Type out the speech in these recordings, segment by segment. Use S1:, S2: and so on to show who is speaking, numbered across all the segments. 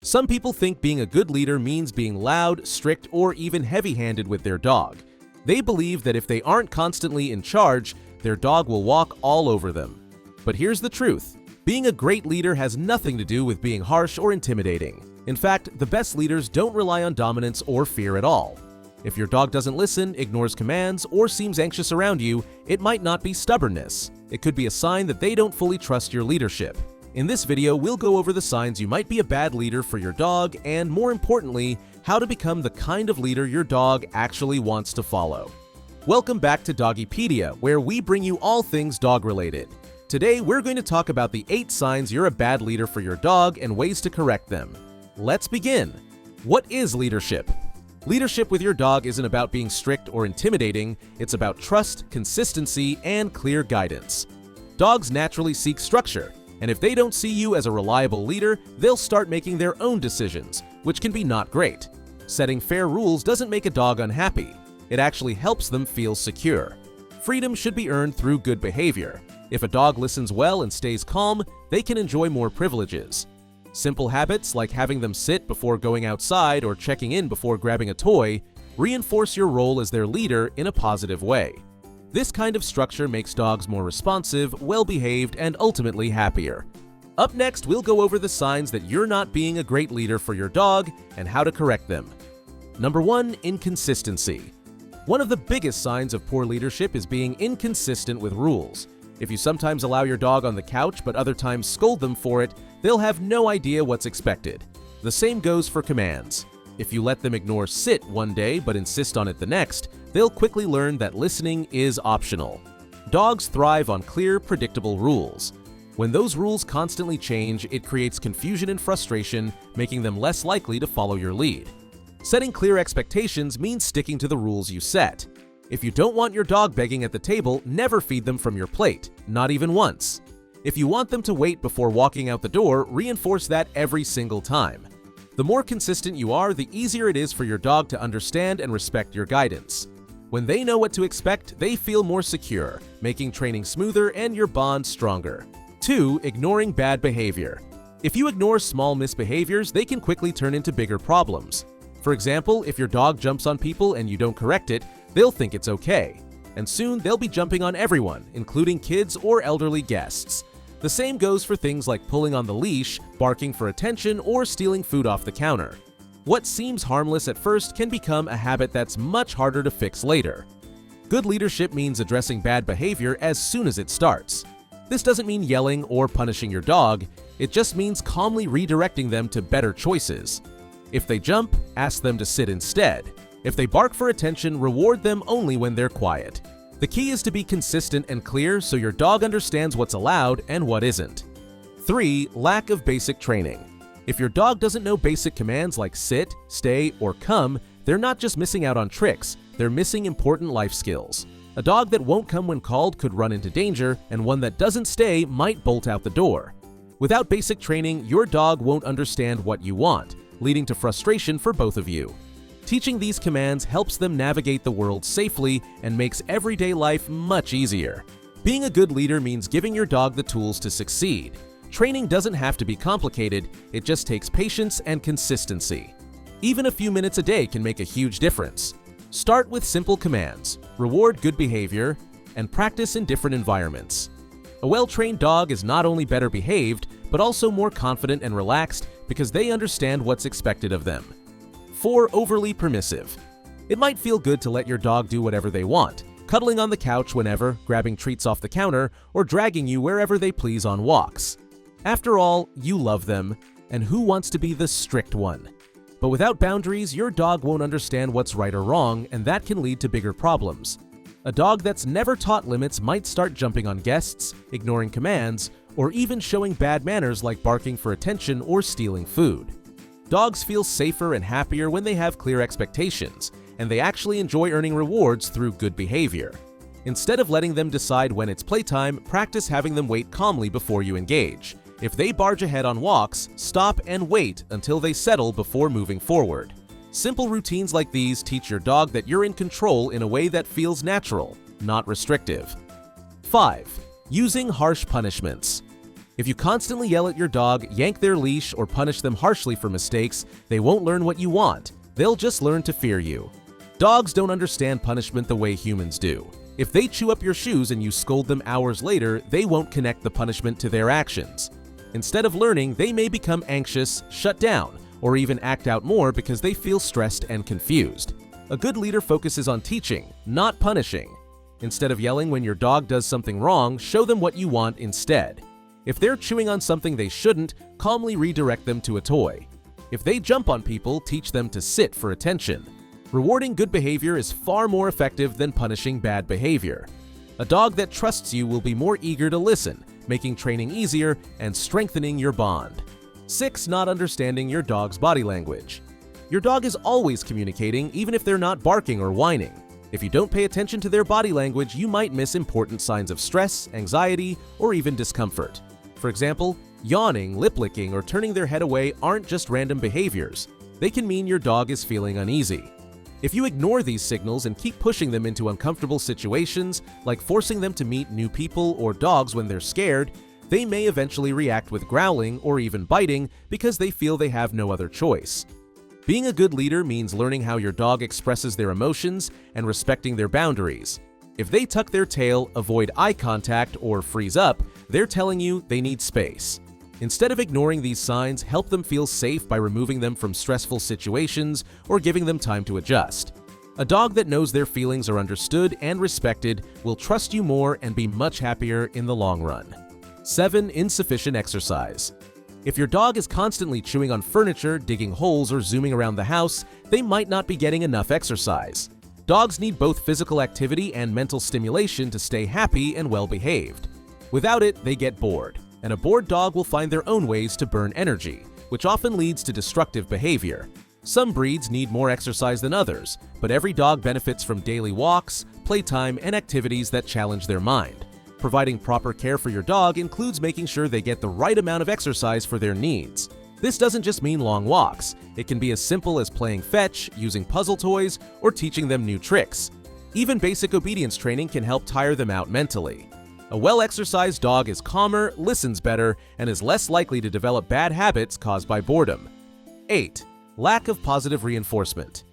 S1: Some people think being a good leader means being loud, strict, or even heavy-handed with their dog. They believe that if they aren't constantly in charge, their dog will walk all over them. But here's the truth. Being a great leader has nothing to do with being harsh or intimidating. In fact, the best leaders don't rely on dominance or fear at all. If your dog doesn't listen, ignores commands, or seems anxious around you, it might not be stubbornness. It could be a sign that they don't fully trust your leadership. In this video, we'll go over the signs you might be a bad leader for your dog and, more importantly, how to become the kind of leader your dog actually wants to follow. Welcome back to Doggy Pedia, where we bring you all things dog-related. Today, we're going to talk about the 8 signs you're a bad leader for your dog and ways to correct them. Let's begin. What is leadership? Leadership with your dog isn't about being strict or intimidating, it's about trust, consistency, and clear guidance. Dogs naturally seek structure, and if they don't see you as a reliable leader, they'll start making their own decisions, which can be not great. Setting fair rules doesn't make a dog unhappy. It actually helps them feel secure. Freedom should be earned through good behavior. If a dog listens well and stays calm, they can enjoy more privileges. Simple habits like having them sit before going outside or checking in before grabbing a toy reinforce your role as their leader in a positive way. This kind of structure makes dogs more responsive, well-behaved, and ultimately happier. Up next, we'll go over the signs that you're not being a great leader for your dog and how to correct them. Number 1. Inconsistency. One of the biggest signs of poor leadership is being inconsistent with rules. If you sometimes allow your dog on the couch but other times scold them for it, they'll have no idea what's expected. The same goes for commands. If you let them ignore sit one day but insist on it the next, they'll quickly learn that listening is optional. Dogs thrive on clear, predictable rules. When those rules constantly change, it creates confusion and frustration, making them less likely to follow your lead. Setting clear expectations means sticking to the rules you set. If you don't want your dog begging at the table, never feed them from your plate, not even once. If you want them to wait before walking out the door, reinforce that every single time. The more consistent you are, the easier it is for your dog to understand and respect your guidance. When they know what to expect, they feel more secure, making training smoother and your bond stronger. 2. Ignoring bad behavior. If you ignore small misbehaviors, they can quickly turn into bigger problems. For example, if your dog jumps on people and you don't correct it, they'll think it's okay. And soon they'll be jumping on everyone, including kids or elderly guests. The same goes for things like pulling on the leash, barking for attention, or stealing food off the counter. What seems harmless at first can become a habit that's much harder to fix later. Good leadership means addressing bad behavior as soon as it starts. This doesn't mean yelling or punishing your dog, it just means calmly redirecting them to better choices. If they jump, ask them to sit instead. If they bark for attention, reward them only when they're quiet. The key is to be consistent and clear so your dog understands what's allowed and what isn't. 3. Lack of basic training. If your dog doesn't know basic commands like sit, stay, or come, they're not just missing out on tricks, they're missing important life skills. A dog that won't come when called could run into danger, and one that doesn't stay might bolt out the door. Without basic training, your dog won't understand what you want, leading to frustration for both of you. Teaching these commands helps them navigate the world safely and makes everyday life much easier. Being a good leader means giving your dog the tools to succeed. Training doesn't have to be complicated, it just takes patience and consistency. Even a few minutes a day can make a huge difference. Start with simple commands, reward good behavior, and practice in different environments. A well-trained dog is not only better behaved, but also more confident and relaxed because they understand what's expected of them. 4. Overly permissive. It might feel good to let your dog do whatever they want, cuddling on the couch whenever, grabbing treats off the counter, or dragging you wherever they please on walks. After all, you love them, and who wants to be the strict one? But without boundaries, your dog won't understand what's right or wrong, and that can lead to bigger problems. A dog that's never taught limits might start jumping on guests, ignoring commands, or even showing bad manners like barking for attention or stealing food. Dogs feel safer and happier when they have clear expectations, and they actually enjoy earning rewards through good behavior. Instead of letting them decide when it's playtime, practice having them wait calmly before you engage. If they barge ahead on walks, stop and wait until they settle before moving forward. Simple routines like these teach your dog that you're in control in a way that feels natural, not restrictive. 5. Using harsh punishments. If you constantly yell at your dog, yank their leash, or punish them harshly for mistakes, they won't learn what you want. They'll just learn to fear you. Dogs don't understand punishment the way humans do. If they chew up your shoes and you scold them hours later, they won't connect the punishment to their actions. Instead of learning, they may become anxious, shut down, or even act out more because they feel stressed and confused. A good leader focuses on teaching, not punishing. Instead of yelling when your dog does something wrong, show them what you want instead. If they're chewing on something they shouldn't, calmly redirect them to a toy. If they jump on people, teach them to sit for attention. Rewarding good behavior is far more effective than punishing bad behavior. A dog that trusts you will be more eager to listen, making training easier and strengthening your bond. 6. Not understanding your dog's body language. Your dog is always communicating, even if they're not barking or whining. If you don't pay attention to their body language, you might miss important signs of stress, anxiety, or even discomfort. For example, yawning, lip-licking, or turning their head away aren't just random behaviors. They can mean your dog is feeling uneasy. If you ignore these signals and keep pushing them into uncomfortable situations, like forcing them to meet new people or dogs when they're scared, they may eventually react with growling or even biting because they feel they have no other choice. Being a good leader means learning how your dog expresses their emotions and respecting their boundaries. If they tuck their tail, avoid eye contact, or freeze up, they're telling you they need space. Instead of ignoring these signs, help them feel safe by removing them from stressful situations or giving them time to adjust. A dog that knows their feelings are understood and respected will trust you more and be much happier in the long run. 7. Insufficient exercise. If your dog is constantly chewing on furniture, digging holes, or zooming around the house, they might not be getting enough exercise. Dogs need both physical activity and mental stimulation to stay happy and well-behaved. Without it, they get bored, and a bored dog will find their own ways to burn energy, which often leads to destructive behavior. Some breeds need more exercise than others, but every dog benefits from daily walks, playtime, and activities that challenge their mind. Providing proper care for your dog includes making sure they get the right amount of exercise for their needs. This doesn't just mean long walks. It can be as simple as playing fetch, using puzzle toys, or teaching them new tricks. Even basic obedience training can help tire them out mentally. A well-exercised dog is calmer, listens better, and is less likely to develop bad habits caused by boredom. 8. Lack of positive reinforcement.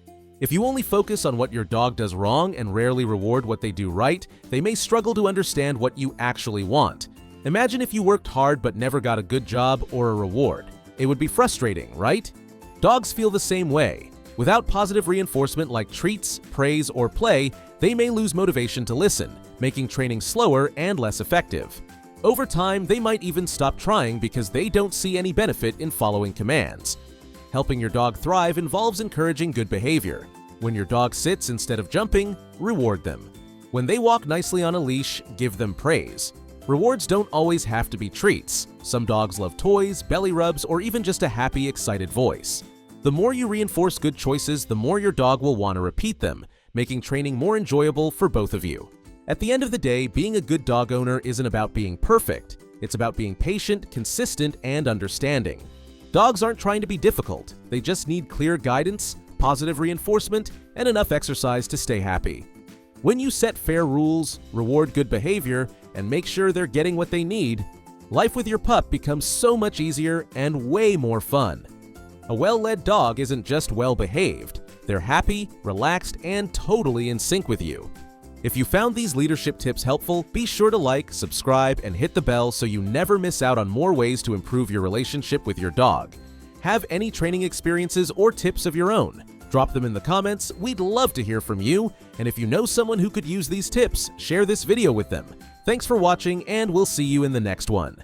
S1: If you only focus on what your dog does wrong and rarely reward what they do right, they may struggle to understand what you actually want. Imagine if you worked hard but never got a good job or a reward. It would be frustrating, right? Dogs feel the same way. Without positive reinforcement like treats, praise, or play, they may lose motivation to listen, making training slower and less effective. Over time, they might even stop trying because they don't see any benefit in following commands. Helping your dog thrive involves encouraging good behavior. When your dog sits instead of jumping, reward them. When they walk nicely on a leash, give them praise. Rewards don't always have to be treats. Some dogs love toys, belly rubs, or even just a happy, excited voice. The more you reinforce good choices, the more your dog will want to repeat them, making training more enjoyable for both of you. At the end of the day, being a good dog owner isn't about being perfect. It's about being patient, consistent, and understanding. Dogs aren't trying to be difficult. They just need clear guidance, positive reinforcement, and enough exercise to stay happy. When you set fair rules, reward good behavior, and make sure they're getting what they need, life with your pup becomes so much easier and way more fun. A well-led dog isn't just well-behaved. They're happy, relaxed, and totally in sync with you. If you found these leadership tips helpful, be sure to like, subscribe, and hit the bell so you never miss out on more ways to improve your relationship with your dog. Have any training experiences or tips of your own? Drop them in the comments. We'd love to hear from you. And if you know someone who could use these tips, share this video with them. Thanks for watching, and we'll see you in the next one.